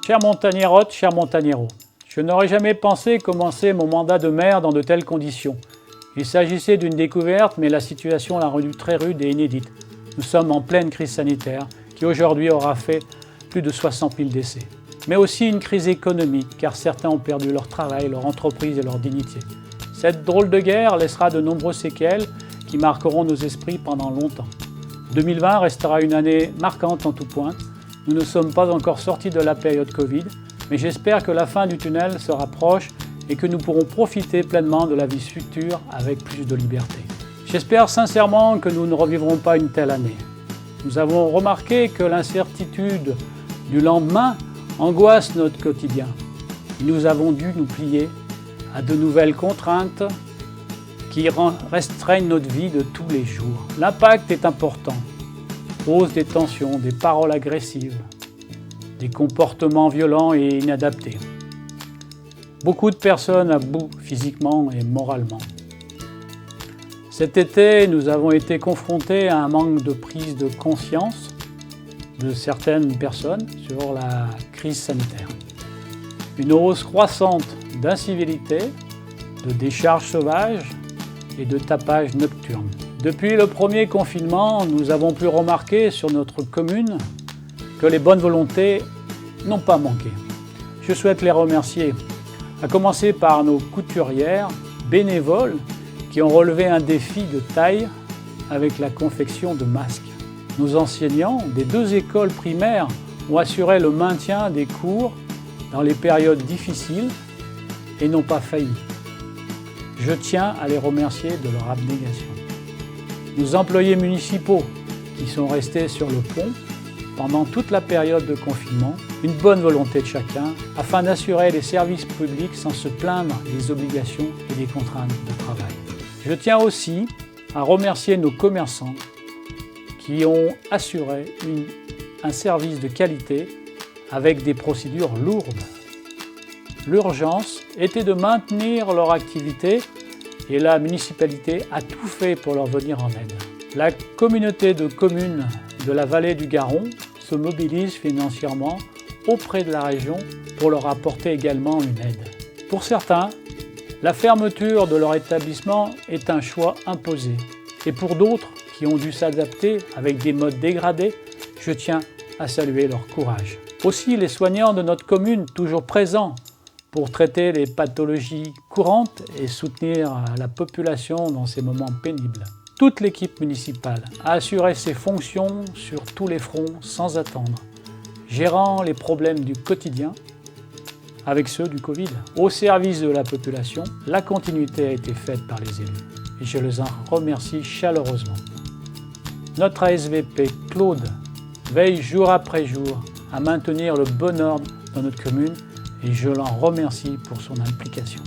Chère Montagnairotte, cher Montagnaireau, je n'aurais jamais pensé commencer mon mandat de maire dans de telles conditions. Il s'agissait d'une découverte, mais la situation l'a rendue très rude et inédite. Nous sommes en pleine crise sanitaire, qui aujourd'hui aura fait plus de 60 000 décès. Mais aussi une crise économique, car certains ont perdu leur travail, leur entreprise et leur dignité. Cette drôle de guerre laissera de nombreuses séquelles qui marqueront nos esprits pendant longtemps. 2020 restera une année marquante en tout point. Nous ne sommes pas encore sortis de la période Covid, mais j'espère que la fin du tunnel se rapproche et que nous pourrons profiter pleinement de la vie future avec plus de liberté. J'espère sincèrement que nous ne revivrons pas une telle année. Nous avons remarqué que l'incertitude du lendemain angoisse notre quotidien. Nous avons dû nous plier à de nouvelles contraintes qui restreignent notre vie de tous les jours. L'impact est important. Hausse des tensions, des paroles agressives, des comportements violents et inadaptés. Beaucoup de personnes à bout physiquement et moralement. Cet été, nous avons été confrontés à un manque de prise de conscience de certaines personnes sur la crise sanitaire. Une hausse croissante d'incivilité, de décharges sauvages et de tapage nocturne. Depuis le premier confinement, nous avons pu remarquer sur notre commune que les bonnes volontés n'ont pas manqué. Je souhaite les remercier, à commencer par nos couturières bénévoles qui ont relevé un défi de taille avec la confection de masques. Nos enseignants des 2 écoles primaires ont assuré le maintien des cours dans les périodes difficiles et n'ont pas failli. Je tiens à les remercier de leur abnégation. Nos employés municipaux qui sont restés sur le pont pendant toute la période de confinement, une bonne volonté de chacun afin d'assurer les services publics sans se plaindre des obligations et des contraintes de travail. Je tiens aussi à remercier nos commerçants qui ont assuré un service de qualité avec des procédures lourdes. L'urgence était de maintenir leur activité et la municipalité a tout fait pour leur venir en aide. La communauté de communes de la vallée du Garon se mobilise financièrement auprès de la région pour leur apporter également une aide. Pour certains, la fermeture de leur établissement est un choix imposé. Et pour d'autres qui ont dû s'adapter avec des modes dégradés, je tiens à saluer leur courage. Aussi, les soignants de notre commune, toujours présents pour traiter les pathologies courantes et soutenir la population dans ces moments pénibles. Toute l'équipe municipale a assuré ses fonctions sur tous les fronts sans attendre, gérant les problèmes du quotidien avec ceux du Covid. Au service de la population, la continuité a été faite par les élus et je les en remercie chaleureusement. Notre ASVP, Claude, veille jour après jour à maintenir le bon ordre dans notre commune et je l'en remercie pour son implication.